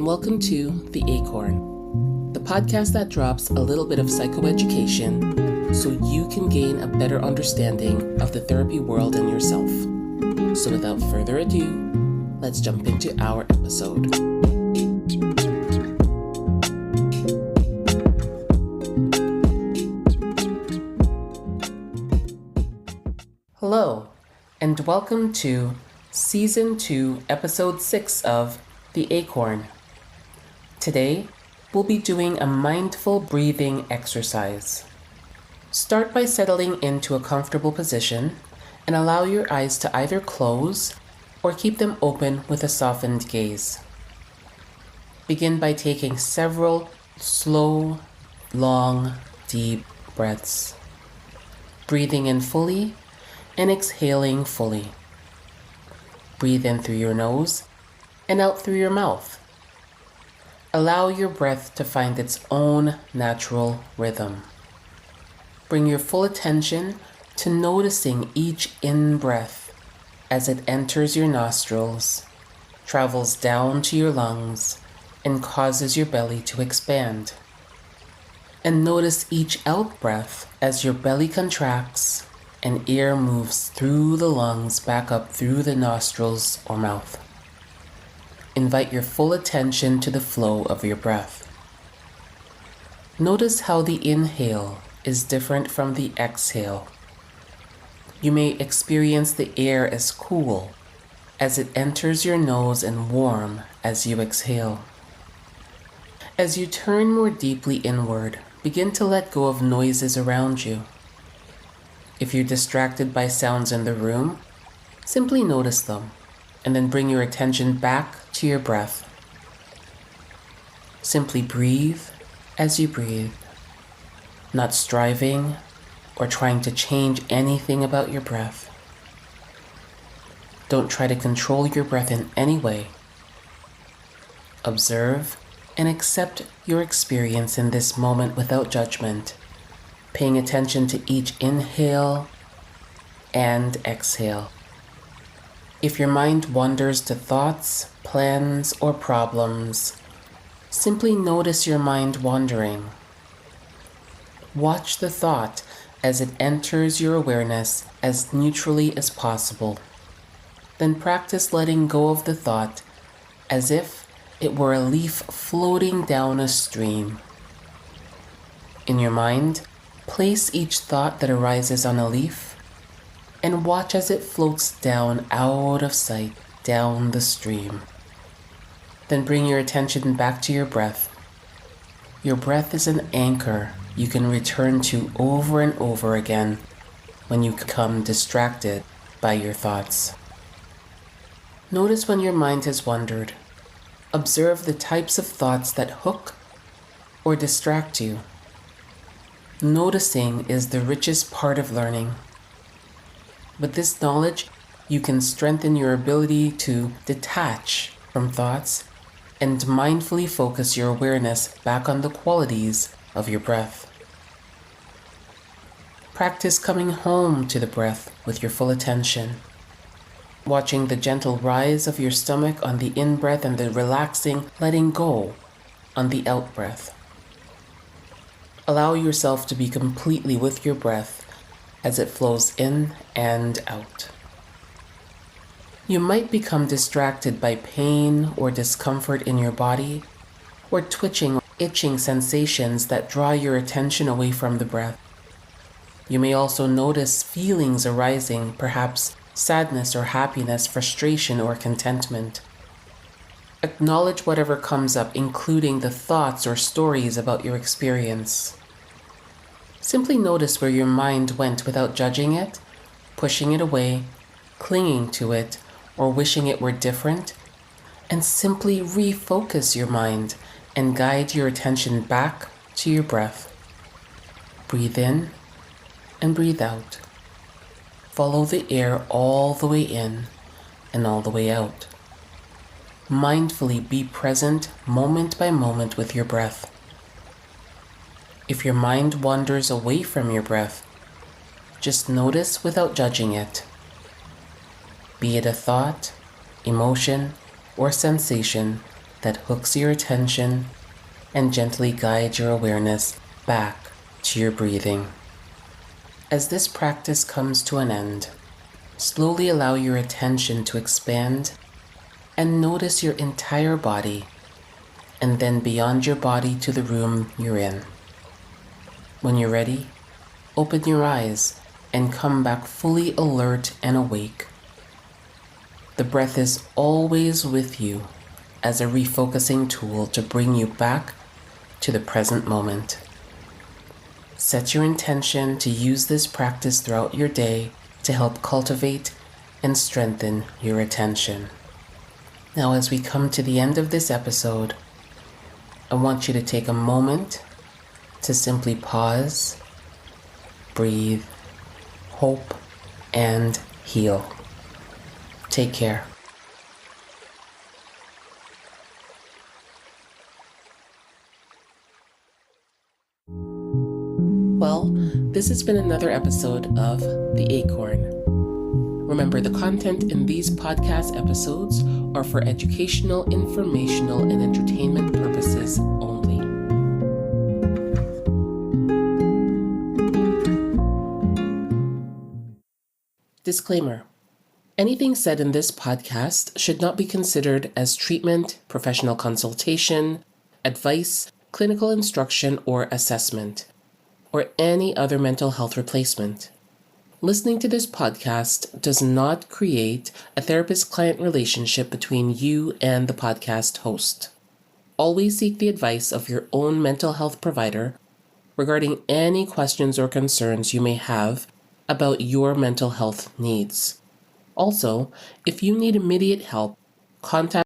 welcome to The Acorn, the podcast that drops a little bit of psychoeducation so you can gain a better understanding of the therapy world and yourself. So without further ado, let's jump into our episode. Hello, and welcome to Season 2, Episode 6 of The Acorn. Today, we'll be doing a mindful breathing exercise. Start by settling into a comfortable position and allow your eyes to either close or keep them open with a softened gaze. Begin by taking several slow, long, deep breaths, breathing in fully and exhaling fully. Breathe in through your nose and out through your mouth. Allow your breath to find its own natural rhythm. Bring your full attention to noticing each in-breath as it enters your nostrils, travels down to your lungs, and causes your belly to expand. And notice each out-breath as your belly contracts and air moves through the lungs back up through the nostrils or mouth. Invite your full attention to the flow of your breath. Notice how the inhale is different from the exhale. You may experience the air as cool as it enters your nose and warm as you exhale. As you turn more deeply inward, begin to let go of noises around you. If you're distracted by sounds in the room, simply notice them and then bring your attention back to your breath. Simply breathe as you breathe, not striving or trying to change anything about your breath. Don't try to control your breath in any way. Observe and accept your experience in this moment without judgment, paying attention to each inhale and exhale. If your mind wanders to thoughts, plans, or problems, simply notice your mind wandering. Watch the thought as it enters your awareness as neutrally as possible. Then practice letting go of the thought as if it were a leaf floating down a stream. In your mind, place each thought that arises on a leaf and watch as it floats down out of sight, down the stream. Then bring your attention back to your breath. Your breath is an anchor you can return to over and over again when you become distracted by your thoughts. Notice when your mind has wandered. Observe the types of thoughts that hook or distract you. Noticing is the richest part of learning. With this knowledge, you can strengthen your ability to detach from thoughts and mindfully focus your awareness back on the qualities of your breath. Practice coming home to the breath with your full attention, watching the gentle rise of your stomach on the in-breath and the relaxing letting go on the out-breath. Allow yourself to be completely with your breath as it flows in and out. You might become distracted by pain or discomfort in your body, or twitching or itching sensations that draw your attention away from the breath. You may also notice feelings arising, perhaps sadness or happiness, frustration or contentment. Acknowledge whatever comes up, including the thoughts or stories about your experience. Simply notice where your mind went without judging it, pushing it away, clinging to it, or wishing it were different, and simply refocus your mind and guide your attention back to your breath. Breathe in and breathe out. Follow the air all the way in and all the way out. Mindfully be present moment by moment with your breath. If your mind wanders away from your breath, just notice without judging it. Be it a thought, emotion, or sensation, that hooks your attention and gently guides your awareness back to your breathing. As this practice comes to an end, slowly allow your attention to expand and notice your entire body, and then beyond your body to the room you're in. When you're ready, open your eyes and come back fully alert and awake. The breath is always with you as a refocusing tool to bring you back to the present moment. Set your intention to use this practice throughout your day to help cultivate and strengthen your attention. Now, as we come to the end of this episode, I want you to take a moment to simply pause, breathe, hope, and heal. Take care. Well, this has been another episode of The Acorn. Remember, the content in these podcast episodes are for educational, informational, and entertainment purposes only. Disclaimer. Anything said in this podcast should not be considered as treatment, professional consultation, advice, clinical instruction or assessment, or any other mental health replacement. Listening to this podcast does not create a therapist-client relationship between you and the podcast host. Always seek the advice of your own mental health provider regarding any questions or concerns you may have about your mental health needs. Also, if you need immediate help, contact